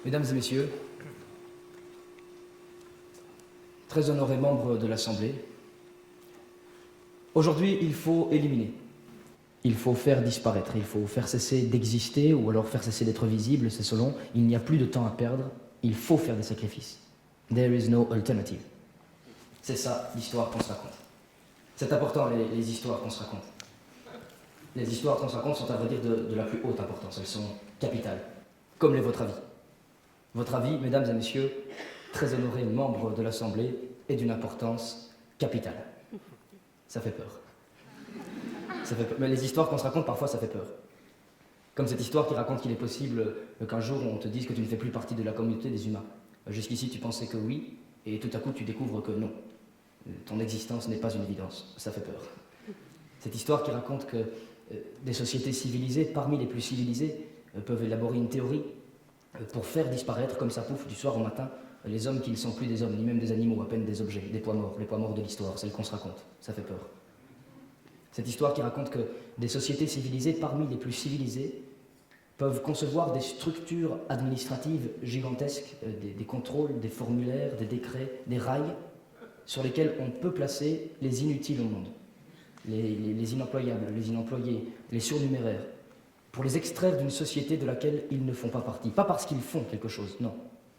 Mesdames et messieurs, très honorés membres de l'Assemblée, aujourd'hui il faut éliminer, il faut faire disparaître, il faut faire cesser d'exister ou alors faire cesser d'être visible, c'est selon, il n'y a plus de temps à perdre, il faut faire des sacrifices. There is no alternative. C'est ça l'histoire qu'on se raconte. C'est important les histoires qu'on se raconte. Les histoires qu'on se raconte sont à vrai dire de la plus haute importance, elles sont capitales, comme l'est votre avis. Votre avis, mesdames et messieurs, très honorés membres de l'Assemblée, est d'une importance capitale. Ça fait peur. Ça fait peur. Mais les histoires qu'on se raconte, parfois, ça fait peur. Comme cette histoire qui raconte qu'il est possible qu'un jour on te dise que tu ne fais plus partie de la communauté des humains. Jusqu'ici, tu pensais que oui, et tout à coup, tu découvres que non. Ton existence n'est pas une évidence. Ça fait peur. Cette histoire qui raconte que des sociétés civilisées, parmi les plus civilisées, peuvent élaborer une théorie pour faire disparaître, comme ça pouf, du soir au matin, les hommes qui ne sont plus des hommes, ni même des animaux, à peine des objets, des poids morts, les poids morts de l'histoire, celles qu'on se raconte. Ça fait peur. Cette histoire qui raconte que des sociétés civilisées, parmi les plus civilisées, peuvent concevoir des structures administratives gigantesques, des contrôles, des formulaires, des décrets, des rails, sur lesquels on peut placer les inutiles au monde, les inemployables, les inemployés, les surnuméraires, pour les extraire d'une société de laquelle ils ne font pas partie. Pas parce qu'ils font quelque chose, non,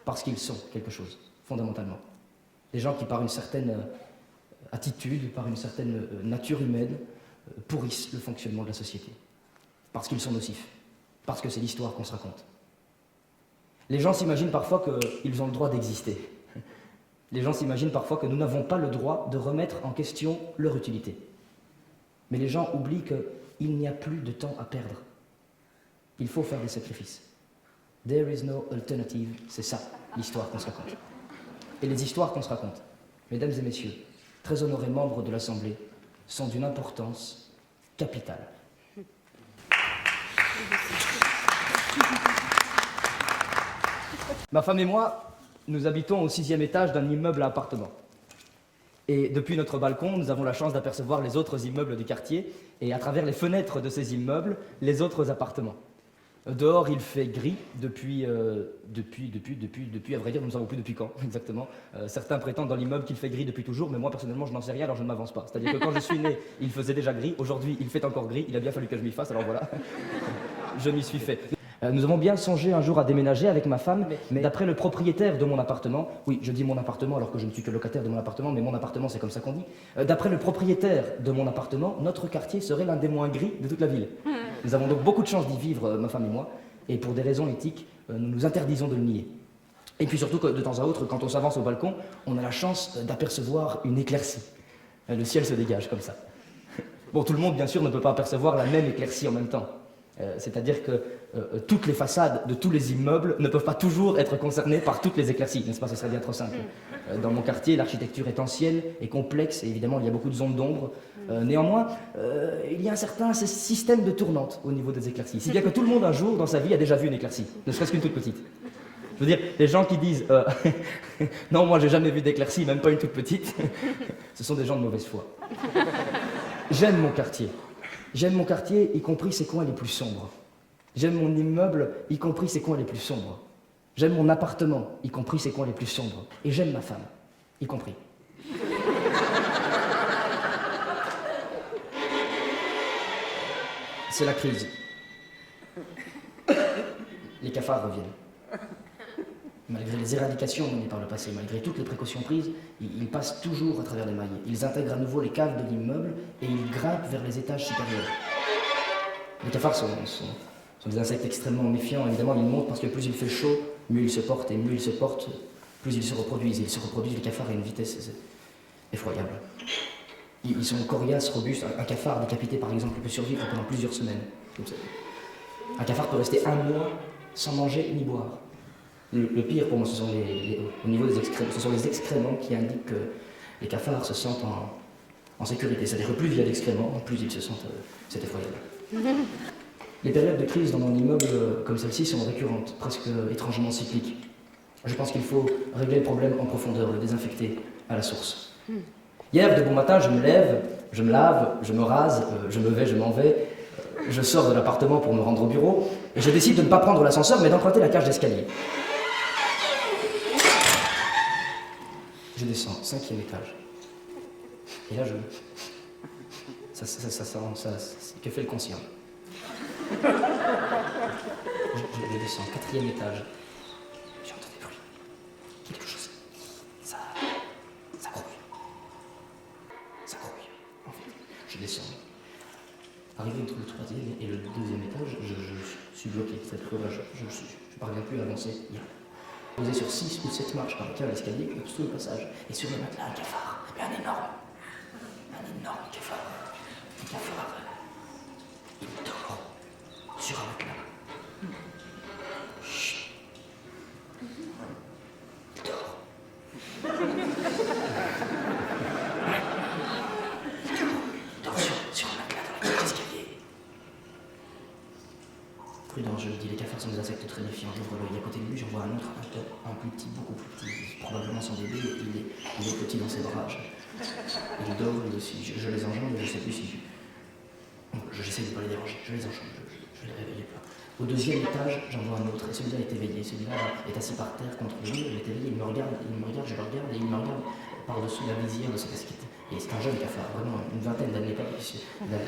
parce qu'ils sont quelque chose, fondamentalement. Des gens qui, par une certaine attitude, par une certaine nature humaine, pourrissent le fonctionnement de la société. Parce qu'ils sont nocifs, parce que c'est l'histoire qu'on se raconte. Les gens s'imaginent parfois qu'ils ont le droit d'exister. Les gens s'imaginent parfois que nous n'avons pas le droit de remettre en question leur utilité. Mais les gens oublient qu'il n'y a plus de temps à perdre. Il faut faire des sacrifices. There is no alternative, c'est ça, l'histoire qu'on se raconte. Et les histoires qu'on se raconte, mesdames et messieurs, très honorés membres de l'Assemblée, sont d'une importance capitale. Ma femme et moi, nous habitons au 6e étage d'un immeuble à appartements. Et depuis notre balcon, nous avons la chance d'apercevoir les autres immeubles du quartier et à travers les fenêtres de ces immeubles, les autres appartements. Dehors, il fait gris depuis, à vrai dire, nous ne savons plus depuis quand, exactement. Certains prétendent dans l'immeuble qu'il fait gris depuis toujours, mais moi, personnellement, je n'en sais rien, alors je ne m'avance pas. C'est-à-dire que quand je suis né, il faisait déjà gris, aujourd'hui, il fait encore gris, il a bien fallu que je m'y fasse, alors voilà, je m'y suis fait. Nous avons bien songé un jour à déménager avec ma femme, mais d'après le propriétaire de mon appartement, oui, je dis mon appartement alors que je ne suis que locataire de mon appartement, mais mon appartement c'est comme ça qu'on dit, d'après le propriétaire de mon appartement, notre quartier serait l'un des moins gris de toute la ville. Nous avons donc beaucoup de chance d'y vivre, ma femme et moi, et pour des raisons éthiques, nous nous interdisons de le nier. Et puis surtout que de temps à autre, quand on s'avance au balcon, on a la chance d'apercevoir une éclaircie. Le ciel se dégage comme ça. Bon, tout le monde, bien sûr, ne peut pas apercevoir la même éclaircie en même temps. C'est-à-dire que toutes les façades de tous les immeubles ne peuvent pas toujours être concernées par toutes les éclaircies, n'est-ce pas? Ce serait bien trop simple. Dans mon quartier, l'architecture est ancienne et complexe, et évidemment, il y a beaucoup de zones d'ombre. Néanmoins, il y a un certain système de tournante au niveau des éclaircies. Si bien que tout le monde, un jour, dans sa vie, a déjà vu une éclaircie, ne serait-ce qu'une toute petite. Je veux dire, les gens qui disent « Non, moi, j'ai jamais vu d'éclaircie, même pas une toute petite », ce sont des gens de mauvaise foi. J'aime mon quartier. J'aime mon quartier, y compris ses coins les plus sombres. J'aime mon immeuble, y compris ses coins les plus sombres. J'aime mon appartement, y compris ses coins les plus sombres. Et j'aime ma femme, y compris. C'est la crise. Les cafards reviennent. Malgré les éradications menées par le passé, malgré toutes les précautions prises, ils passent toujours à travers les mailles. Ils intègrent à nouveau les caves de l'immeuble et ils grimpent vers les étages supérieurs. Les cafards sont des insectes extrêmement méfiants. Évidemment, ils montent parce que plus il fait chaud, mieux ils se portent. Et mieux ils se portent, plus ils se reproduisent. Et ils se reproduisent, les cafards, à une vitesse effroyable. Ils sont coriaces, robustes. Un cafard décapité, par exemple, peut survivre pendant plusieurs semaines. Un cafard peut rester un mois sans manger ni boire. Le pire pour moi, ce sont au niveau des excréments, ce sont les excréments qui indiquent que les cafards se sentent en sécurité. C'est-à-dire que plus il y a d'excréments, plus ils se sentent... c'est effroyable. Les périodes de crise dans mon immeuble comme celle-ci sont récurrentes, presque étrangement cycliques. Je pense qu'il faut régler le problème en profondeur, le désinfecter à la source. Hier, de bon matin, je me lève, je me lave, je me rase, je me vais, je m'en vais, je sors de l'appartement pour me rendre au bureau, et je décide de ne pas prendre l'ascenseur, mais d'emprunter la cage d'escalier. Je descends, 5e étage. Et là, que fait le concierge? Je descends, 4e étage. J'entends des bruits. Quelque chose. Ça grouille. Ça grouille. En fait, je descends. Arrivé entre le 3e et le 2e étage, je suis bloqué. C'est-à-dire que là, je parviens plus à avancer. Il y a posé sur 6 ou 7 marches par lequel l'escalier obstrue le passage. Et sur le matelas, un cafard. Mais un énorme cafard. Un cafard. Il dort sur un matelas. Chut. Il dort. Il dort sur un matelas dans la cage d'escalier. Prudent, je le dis, les cafards sont des insectes très méfiants. J'ouvre l'œil à côté de lui, j'en vois un autre, un plus petit, beaucoup plus petit, probablement son bébé, il est petit dans ses bras. Il dort lui aussi, je les enjambe, mais je ne sais plus si j'essaie de ne pas les déranger, je les enjambe, je les réveille pas. Au 2e étage, j'en vois un autre, et celui-là est éveillé, celui-là est assis par terre contre le mur, il est éveillé, il me regarde, je le regarde, et il me regarde par-dessous la visière de sa casquette. Et c'est un jeune cafard, vraiment une vingtaine d'années, pas plus. Il a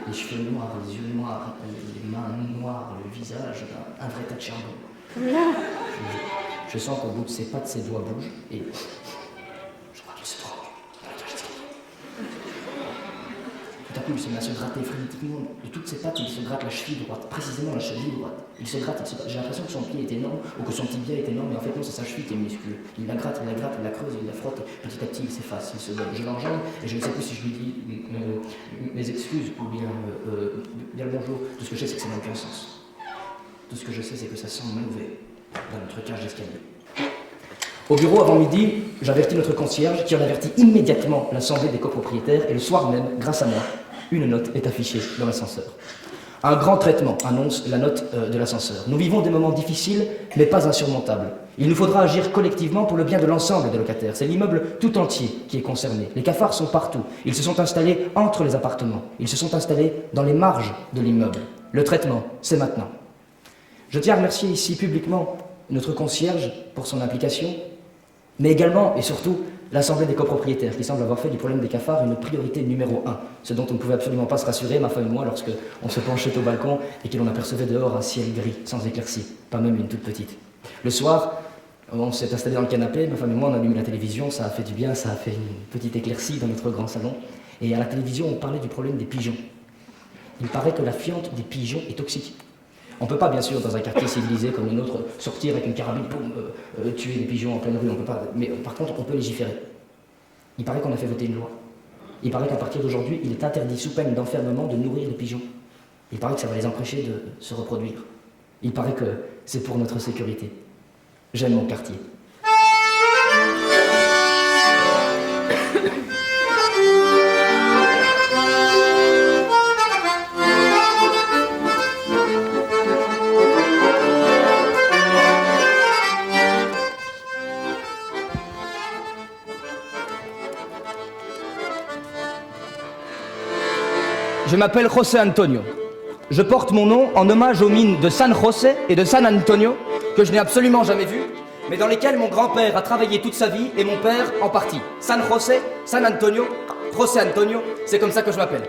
les cheveux noirs, les yeux noirs, les mains noires, le visage, un vrai tas de charbon. Je sens qu'au bout de ses pattes, ses doigts bougent, et je crois qu'il se drogue dans la cage d'escalier. Tout à coup, il se met à se gratter frénétiquement. De toutes ses pattes, il se gratte la cheville droite, précisément la cheville droite. Il se gratte. J'ai l'impression que son pied est énorme, ou que son tibia est énorme, mais en fait non, c'est sa cheville qui est minuscule. Il la gratte, il la creuse, il la frotte, et petit à petit, il s'efface, il se donne. Je l'enjambe, et je ne sais plus si je lui dis mes excuses, ou bien le bonjour. Tout ce que je sais, c'est que ça n'a aucun sens. Tout ce que je sais, c'est que ça sent mauvais dans notre cage d'escalier. Au bureau, avant midi, j'avertis notre concierge qui en avertit immédiatement l'assemblée des copropriétaires et le soir même, grâce à moi, une note est affichée dans l'ascenseur. Un grand traitement annonce la note de l'ascenseur. Nous vivons des moments difficiles, mais pas insurmontables. Il nous faudra agir collectivement pour le bien de l'ensemble des locataires. C'est l'immeuble tout entier qui est concerné. Les cafards sont partout. Ils se sont installés entre les appartements. Ils se sont installés dans les marges de l'immeuble. Le traitement, c'est maintenant. Je tiens à remercier ici publiquement notre concierge pour son implication, mais également et surtout l'Assemblée des copropriétaires qui semble avoir fait du problème des cafards une priorité numéro 1, ce dont on ne pouvait absolument pas se rassurer, ma femme et moi, lorsque on se penchait au balcon et que l'on apercevait dehors un ciel gris, sans éclaircie, pas même une toute petite. Le soir, on s'est installé dans le canapé, ma femme et moi on a allumé la télévision, ça a fait du bien, ça a fait une petite éclaircie dans notre grand salon, et à la télévision on parlait du problème des pigeons. Il paraît que la fiente des pigeons est toxique. On ne peut pas, bien sûr, dans un quartier civilisé comme le nôtre, sortir avec une carabine pour tuer des pigeons en pleine rue, on peut pas. Mais par contre, on peut légiférer. Il paraît qu'on a fait voter une loi. Il paraît qu'à partir d'aujourd'hui, il est interdit, sous peine d'enfermement, de nourrir les pigeons. Il paraît que ça va les empêcher de se reproduire. Il paraît que c'est pour notre sécurité. J'aime mon quartier. Je m'appelle José Antonio. Je porte mon nom en hommage aux mines de San José et de San Antonio, que je n'ai absolument jamais vues, mais dans lesquelles mon grand-père a travaillé toute sa vie et mon père en partie. San José, San Antonio, José Antonio, c'est comme ça que je m'appelle.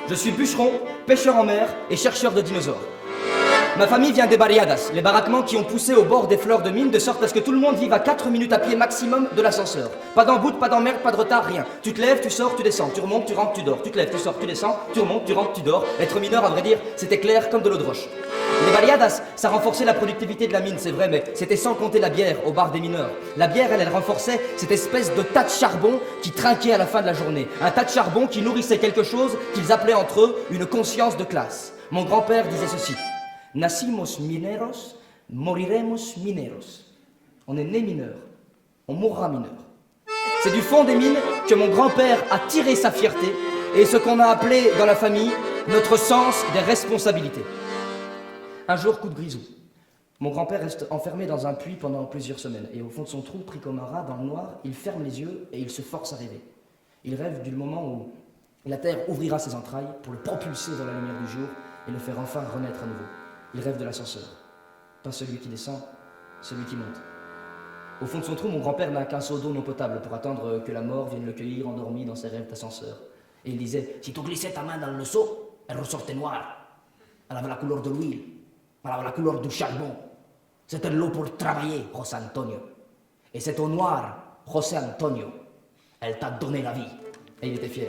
Je suis bûcheron, pêcheur en mer et chercheur de dinosaures. Ma famille vient des barriadas, les baraquements qui ont poussé au bord des fleurs de mine, de sorte à ce que tout le monde vive à 4 minutes à pied maximum de l'ascenseur. Pas d'emboute, pas d'emmerde, pas de retard, rien. Tu te lèves, tu sors, tu descends, tu remontes, tu rentres, tu dors. Tu te lèves, tu sors, tu descends, tu remontes, tu rentres, tu dors. Être mineur, à vrai dire, c'était clair comme de l'eau de roche. Les barriadas, ça renforçait la productivité de la mine, c'est vrai, mais c'était sans compter la bière au bar des mineurs. La bière, elle renforçait cette espèce de tas de charbon qui trinquait à la fin de la journée. Un tas de charbon qui nourrissait quelque chose qu'ils appelaient entre eux une conscience de classe. Mon grand-père disait ceci: Nacimos mineros, moriremos mineros. On est né mineur, on mourra mineur. C'est du fond des mines que mon grand-père a tiré sa fierté et ce qu'on a appelé dans la famille notre sens des responsabilités. Un jour, coup de grisou. Mon grand-père reste enfermé dans un puits pendant plusieurs semaines et au fond de son trou, pris comme un rat dans le noir, il ferme les yeux et il se force à rêver. Il rêve du moment où la terre ouvrira ses entrailles pour le propulser dans la lumière du jour et le faire enfin renaître à nouveau. Il rêve de l'ascenseur. Pas celui qui descend, celui qui monte. Au fond de son trou, mon grand-père n'a qu'un seau d'eau non potable pour attendre que la mort vienne le cueillir endormi dans ses rêves d'ascenseur. Et il disait, si tu glissais ta main dans le seau, elle ressortait noire. Elle avait la couleur de l'huile, elle avait la couleur du charbon. C'était l'eau pour travailler, José Antonio. Et cette eau noire, José Antonio, elle t'a donné la vie. Et il était fier.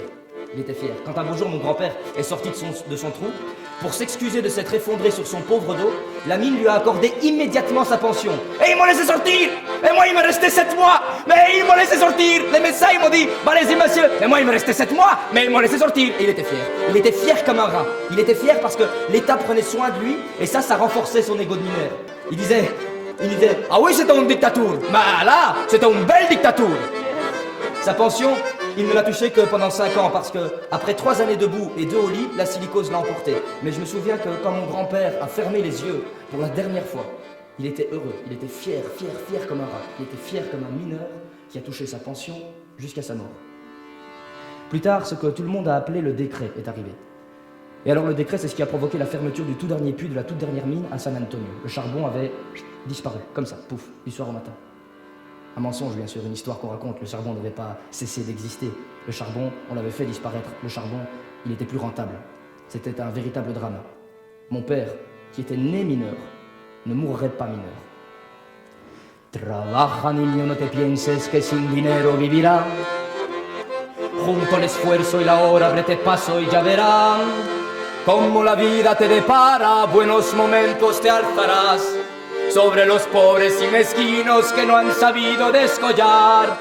Il était fier. Quand un beau jour, mon grand-père est sorti de son trou, pour s'excuser de s'être effondré sur son pauvre dos, la mine lui a accordé immédiatement sa pension. Et ils m'ont laissé sortir. Et moi, il me restait 7 mois. Mais ils m'ont laissé sortir. Les médecins, ils m'ont dit, allez-y, monsieur. Et moi, il me restait 7 mois. Mais ils m'ont laissé sortir. Et il était fier. Il était fier comme un rat. Il était fier parce que l'État prenait soin de lui. Et ça renforçait son égo de mineur. Il disait, ah oui, c'était une dictature. Mais là, c'était une belle dictature. Sa pension, il ne l'a touchée que pendant 5 ans parce que, après 3 années debout et 2 au lit, la silicose l'a emporté. Mais je me souviens que quand mon grand-père a fermé les yeux pour la dernière fois, il était heureux, il était fier comme un rat. Il était fier comme un mineur qui a touché sa pension jusqu'à sa mort. Plus tard, ce que tout le monde a appelé le décret est arrivé. Et alors le décret, c'est ce qui a provoqué la fermeture du tout dernier puits de la toute dernière mine à San Antonio. Le charbon avait disparu, comme ça, pouf, du soir au matin. Un mensonge, bien sûr, une histoire qu'on raconte. Le charbon n'avait pas cessé d'exister. Le charbon, on l'avait fait disparaître. Le charbon, il n'était plus rentable. C'était un véritable drame. Mon père, qui était né mineur, ne mourrait pas mineur. Trabaja, niño, no te pienses que sin dinero vivirá. Junto al esfuerzo y la hora, abrete paso y ya verán cómo la vida te depara, buenos momentos te alzarás sobre los pobres y mezquinos que no han sabido descollar.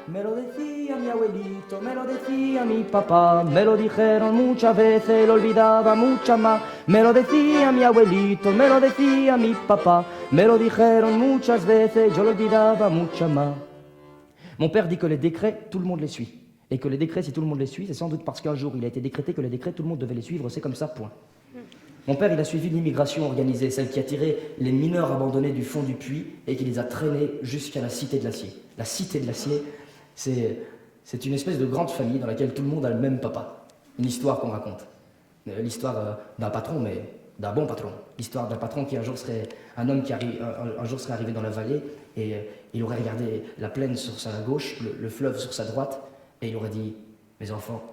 Me lo decía mi abuelito, me lo decía mi papá, me lo dijeron muchas veces, lo olvidaba muchas más. Me lo decía mi abuelito, me lo decía mi papá, me lo dijeron muchas veces, yo lo olvidaba muchas más. Mon père dit que les décrets, tout le monde les suit. Et que les décrets, si tout le monde les suit, c'est sans doute parce qu'un jour il a été décrété que les décrets, tout le monde devait les suivre, c'est comme ça, point. Mon père, il a suivi l'immigration organisée, celle qui a tiré les mineurs abandonnés du fond du puits et qui les a traînés jusqu'à la Cité de l'Acier. La Cité de l'Acier, c'est une espèce de grande famille dans laquelle tout le monde a le même papa. Une histoire qu'on raconte. L'histoire d'un patron, mais d'un bon patron. L'histoire d'un patron qui un jour serait un homme qui un jour serait arrivé dans la vallée et il aurait regardé la plaine sur sa gauche, le fleuve sur sa droite, et il aurait dit, mes enfants,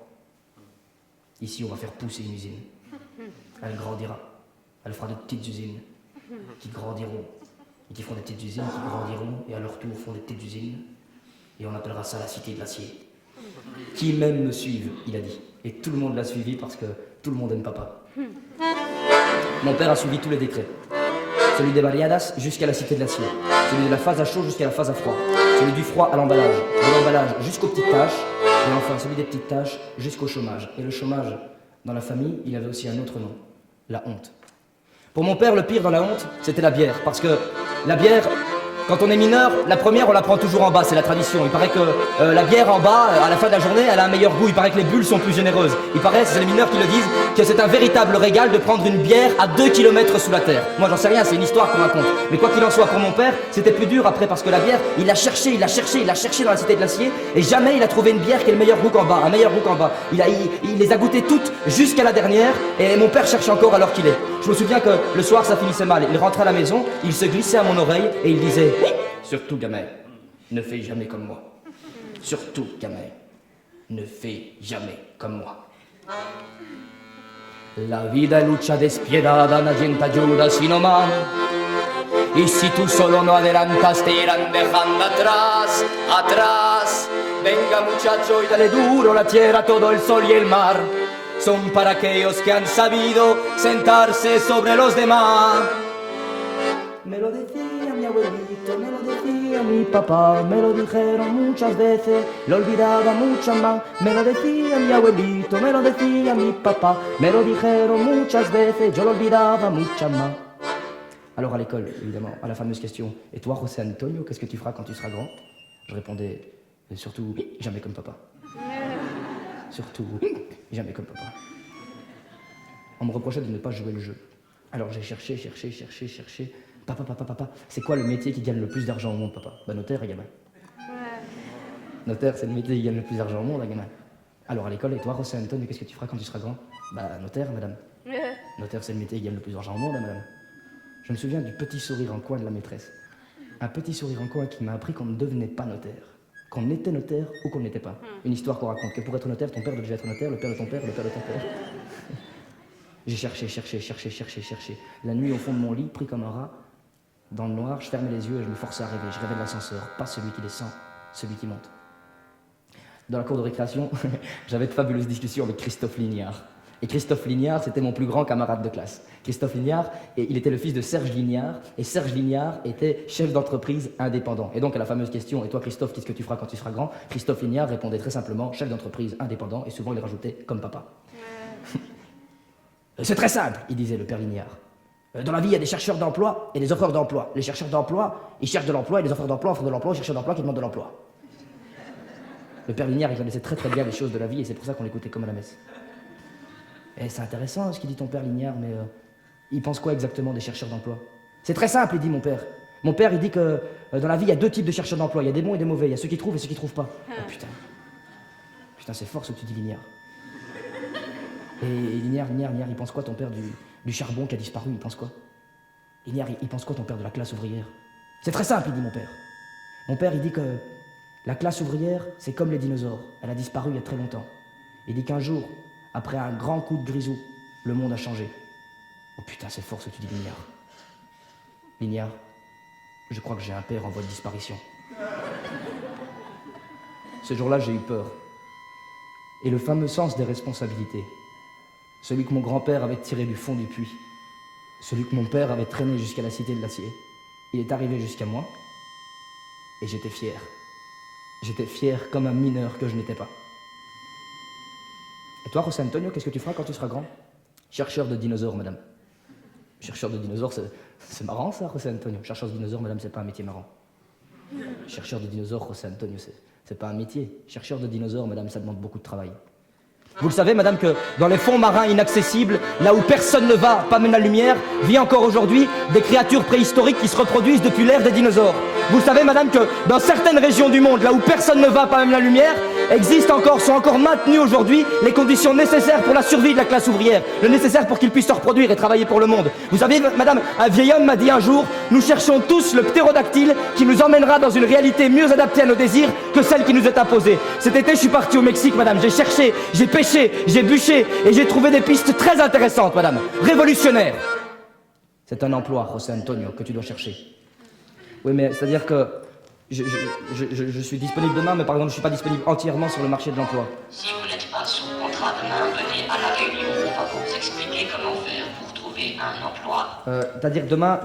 ici on va faire pousser une usine. Elle grandira. Elle fera de petites usines qui grandiront. Et qui feront des petites usines qui grandiront et à leur tour font des petites usines. Et on appellera ça la Cité de l'Acier. Qui même me suive, il a dit. Et tout le monde l'a suivi parce que tout le monde aime papa. Mon père a suivi tous les décrets. Celui des barriadas jusqu'à la Cité de l'Acier. Celui de la phase à chaud jusqu'à la phase à froid. Celui du froid à l'emballage. De l'emballage jusqu'aux petites tâches. Et enfin celui des petites tâches jusqu'au chômage. Et le chômage, dans la famille, il avait aussi un autre nom. La honte. Pour mon père, le pire dans la honte, c'était la bière. Parce que la bière, quand on est mineur, la première, on la prend toujours en bas, c'est la tradition. Il paraît que la bière en bas, à la fin de la journée, elle a un meilleur goût. Il paraît que les bulles sont plus généreuses. Il paraît, c'est les mineurs qui le disent, que c'est un véritable régal de prendre une bière à 2 km sous la terre. Moi, j'en sais rien, c'est une histoire qu'on raconte. Mais quoi qu'il en soit, pour mon père, c'était plus dur après parce que la bière, il l'a cherché dans la Cité de l'Acier et jamais il a trouvé une bière qui ait le meilleur goût qu'en bas, un meilleur goût qu'en bas. Il les a goûtées toutes jusqu'à la dernière et mon père cherche encore alors qu'il est. Je me souviens que le soir, ça finissait mal. Il rentrait à la maison, il se glissait à mon oreille et il disait « Surtout, gamin, ne fais jamais comme moi. Surtout, gamin, ne fais jamais comme moi. » La vida es lucha despiadada, nadie te ayuda sino mal. Y si tú solo no adelantas, te irán dejando atrás, atrás. Venga muchacho y dale duro, la tierra, todo el sol y el mar son para aquellos que han sabido sentarse sobre los demás. Me lo decía mi abuelito, me lo decía mi papá, me lo dijeron muchas veces, lo olvidaba mucho más. Me lo decía mi abuelito, me lo decía mi papá, me lo dijeron muchas veces, yo lo olvidaba mucho más. Alors à l'école, évidemment, à la fameuse question, et toi, José Antonio, qu'est-ce que tu feras quand tu seras grand? Je répondais, surtout, jamais comme papa. Surtout, jamais comme papa. On me reprochait de ne pas jouer le jeu. Alors j'ai cherché. Papa, c'est quoi le métier qui gagne le plus d'argent au monde, papa? Bah, notaire, gamin. Notaire, c'est le métier qui gagne le plus d'argent au monde, gamin. Alors à l'école, et toi, José Antonio, qu'est-ce que tu feras quand tu seras grand? Bah, notaire, madame. Notaire, c'est le métier qui gagne le plus d'argent au monde, madame. Je me souviens du petit sourire en coin de la maîtresse. un petit sourire en coin qui m'a appris qu'on ne devenait pas notaire. Qu'on était notaire ou qu'on ne l'était pas. Une histoire qu'on raconte, que pour être notaire, ton père devait être notaire, le père de ton père, le père de ton père. J'ai cherché. La nuit, au fond de mon lit, pris comme un rat, dans le noir, je fermais les yeux et je me forçais à rêver. Je rêvais de l'ascenseur, pas celui qui descend, celui qui monte. Dans la cour de récréation, j'avais de fabuleuses discussions avec Christophe Lignard. Et Christophe Lignard, c'était mon plus grand camarade de classe. Christophe Lignard, il était le fils de Serge Lignard, et Serge Lignard était chef d'entreprise indépendant. Et donc à la fameuse question, et toi Christophe, qu'est-ce que tu feras quand tu seras grand? Christophe Lignard répondait très simplement, chef d'entreprise indépendant, et souvent il rajoutait, comme papa. C'est très simple, il disait le père Lignard. Dans la vie, il y a des chercheurs d'emploi et des offreurs d'emploi. Les chercheurs d'emploi, ils cherchent de l'emploi, et les offreurs d'emploi offrent de l'emploi aux chercheurs d'emploi qui demandent de l'emploi. Le père Lignard, il connaissait très très bien les choses de la vie, et c'est pour ça qu'on l'écoutait comme à la messe. Et c'est intéressant ce qu'il dit ton père Lignard, mais il pense quoi exactement des chercheurs d'emploi? C'est très simple, il dit mon père. Mon père, il dit que dans la vie, il y a deux types de chercheurs d'emploi. Il y a des bons et des mauvais. Il y a ceux qui trouvent et ceux qui trouvent pas. Oh putain. Putain, c'est fort ce que tu dis, Lignard. Et Lignard, il pense quoi ton père du charbon qui a disparu? Il pense quoi? Lignard, il pense quoi ton père de la classe ouvrière? C'est très simple, il dit mon père. Mon père, il dit que la classe ouvrière, c'est comme les dinosaures. Elle a disparu il y a très longtemps. Il dit qu'un jour, après un grand coup de grisou, le monde a changé. Oh putain, c'est fort ce que tu dis, Lignard. Lignard, je crois que j'ai un père en voie de disparition. Ce jour-là, j'ai eu peur. Et le fameux sens des responsabilités, celui que mon grand-père avait tiré du fond du puits, celui que mon père avait traîné jusqu'à la cité de l'acier, il est arrivé jusqu'à moi, et j'étais fier. J'étais fier comme un mineur que je n'étais pas. Et toi, José Antonio, qu'est-ce que tu feras quand tu seras grand? Chercheur de dinosaures, madame. Chercheur de dinosaures, c'est marrant ça, José Antonio. Chercheur de dinosaures, madame, c'est pas un métier marrant. Chercheur de dinosaures, José Antonio, c'est pas un métier. Chercheur de dinosaures, madame, ça demande beaucoup de travail. Vous le savez, madame, que dans les fonds marins inaccessibles, là où personne ne va, pas même la lumière, vit encore aujourd'hui des créatures préhistoriques qui se reproduisent depuis l'ère des dinosaures. Vous le savez, madame, que dans certaines régions du monde, là où personne ne va, pas même la lumière, sont encore maintenues aujourd'hui les conditions nécessaires pour la survie de la classe ouvrière, le nécessaire pour qu'ils puissent se reproduire et travailler pour le monde. Vous savez, madame, un vieil homme m'a dit un jour, nous cherchons tous le ptérodactyle qui nous emmènera dans une réalité mieux adaptée à nos désirs que celle qui nous est imposée. Cet été, je suis parti au Mexique, madame, j'ai cherché, j'ai pêché, j'ai bûché et j'ai trouvé des pistes très intéressantes, madame, révolutionnaires. C'est un emploi, José Antonio, que tu dois chercher. Oui, mais c'est-à-dire que je suis disponible demain, mais par exemple, je ne suis pas disponible entièrement sur le marché de l'emploi. Si vous n'êtes pas sous contrat demain, venez à la réunion, on va vous expliquer comment faire pour trouver un emploi. C'est-à-dire demain,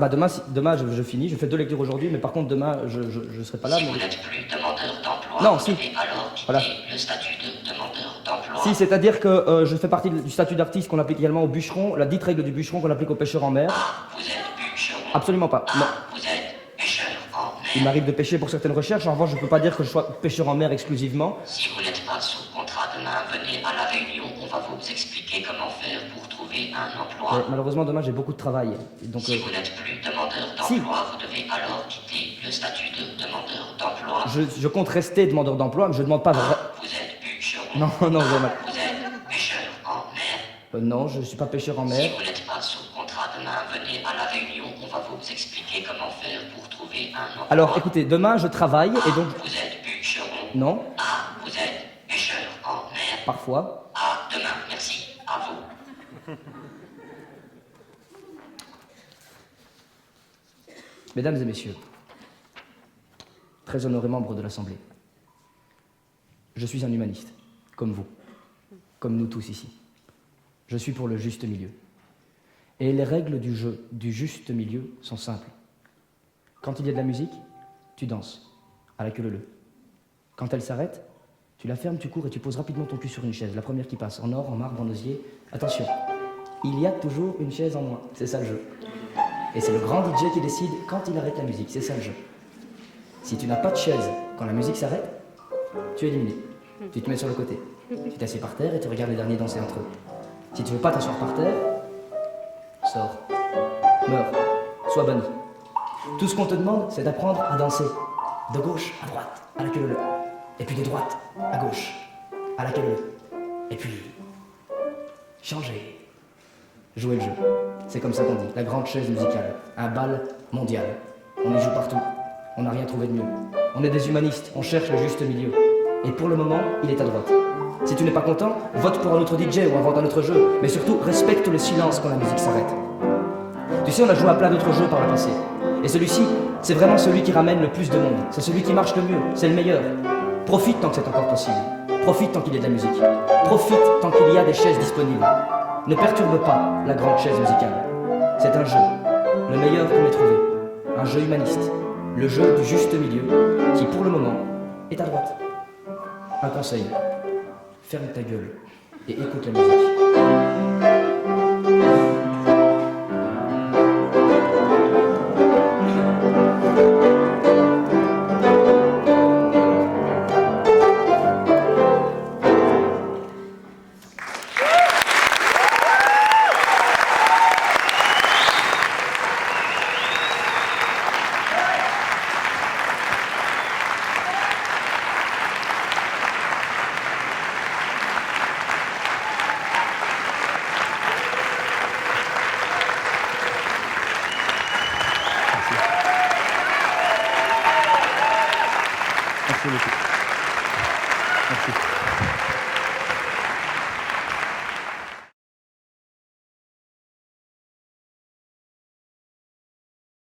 demain je finis, je fais 2 lectures aujourd'hui, mais par contre demain, je ne serai pas là. Si vous n'êtes plus demandeur d'emploi, non, vous devez alors quitter le statut de demandeur d'emploi. Si, c'est-à-dire que je fais partie du statut d'artiste qu'on applique également aux bûcherons, la dite règle du bûcheron qu'on applique aux pêcheurs en mer. Ah, vous êtes bûcheron? Absolument pas, non. Vous êtes pêcheur en mer? Il m'arrive de pêcher pour certaines recherches, en revanche, je ne peux pas dire que je sois pêcheur en mer exclusivement. Si vous n'êtes pas sous contrat demain, venez à la réunion, on va vous expliquer comment faire pour trouver un emploi. Malheureusement, demain, j'ai beaucoup de travail. Donc, si vous n'êtes plus demandeur d'emploi, vous devez alors quitter le statut de demandeur d'emploi. Je compte rester demandeur d'emploi, mais je ne demande pas... Vous êtes bûcheron? Non, vraiment. Vous êtes pêcheur en mer? Non, je ne suis pas pêcheur en mer. Si vous n'êtes pas sous contrat demain, venez à la réunion, on va vous expliquer comment faire pour trouver un emploi. Alors, écoutez, demain, je travaille et donc... Vous êtes bûcheron? Non. Ah, vous êtes pêcheur en mer? Parfois. Ah, demain, merci. À vous. Mesdames et messieurs, très honorés membres de l'Assemblée, je suis un humaniste, comme vous, comme nous tous ici. Je suis pour le juste milieu. Et les règles du jeu, du juste milieu, sont simples. Quand il y a de la musique, tu danses, à la queue leu. Quand elle s'arrête, tu la fermes, tu cours et tu poses rapidement ton cul sur une chaise, la première qui passe, en or, en marbre, en osier. Attention, il y a toujours une chaise en moins, c'est ça le jeu. Et c'est le grand DJ qui décide quand il arrête la musique, c'est ça le jeu. Si tu n'as pas de chaise quand la musique s'arrête, tu es éliminé. Tu te mets sur le côté. Tu t'assieds par terre et tu regardes les derniers danser entre eux. Si tu veux pas t'asseoir par terre, sors, meurs, sois banni. Tout ce qu'on te demande, c'est d'apprendre à danser. De gauche à droite, à la queue leu. Et puis de droite à gauche, à la queue leu. Et puis, changer. Jouer le jeu. C'est comme ça qu'on dit, la grande chaise musicale. Un bal mondial. On y joue partout. rien trouvé de mieux. On est des humanistes, on cherche le juste milieu. Et pour le moment, il est à droite. Si tu n'es pas content, vote pour un autre DJ ou invente un autre jeu. Mais surtout, respecte le silence quand la musique s'arrête. Tu sais, on a joué à plein d'autres jeux par le passé. Et celui-ci, c'est vraiment celui qui ramène le plus de monde. C'est celui qui marche le mieux, c'est le meilleur. Profite tant que c'est encore possible. Profite tant qu'il y a de la musique. Profite tant qu'il y a des chaises disponibles. Ne perturbe pas la grande chaise musicale. C'est un jeu, le meilleur qu'on ait trouvé. Un jeu humaniste. Le jeu du juste milieu, qui pour le moment est à droite. Un conseil, ferme ta gueule et écoute la musique. Merci beaucoup. Merci.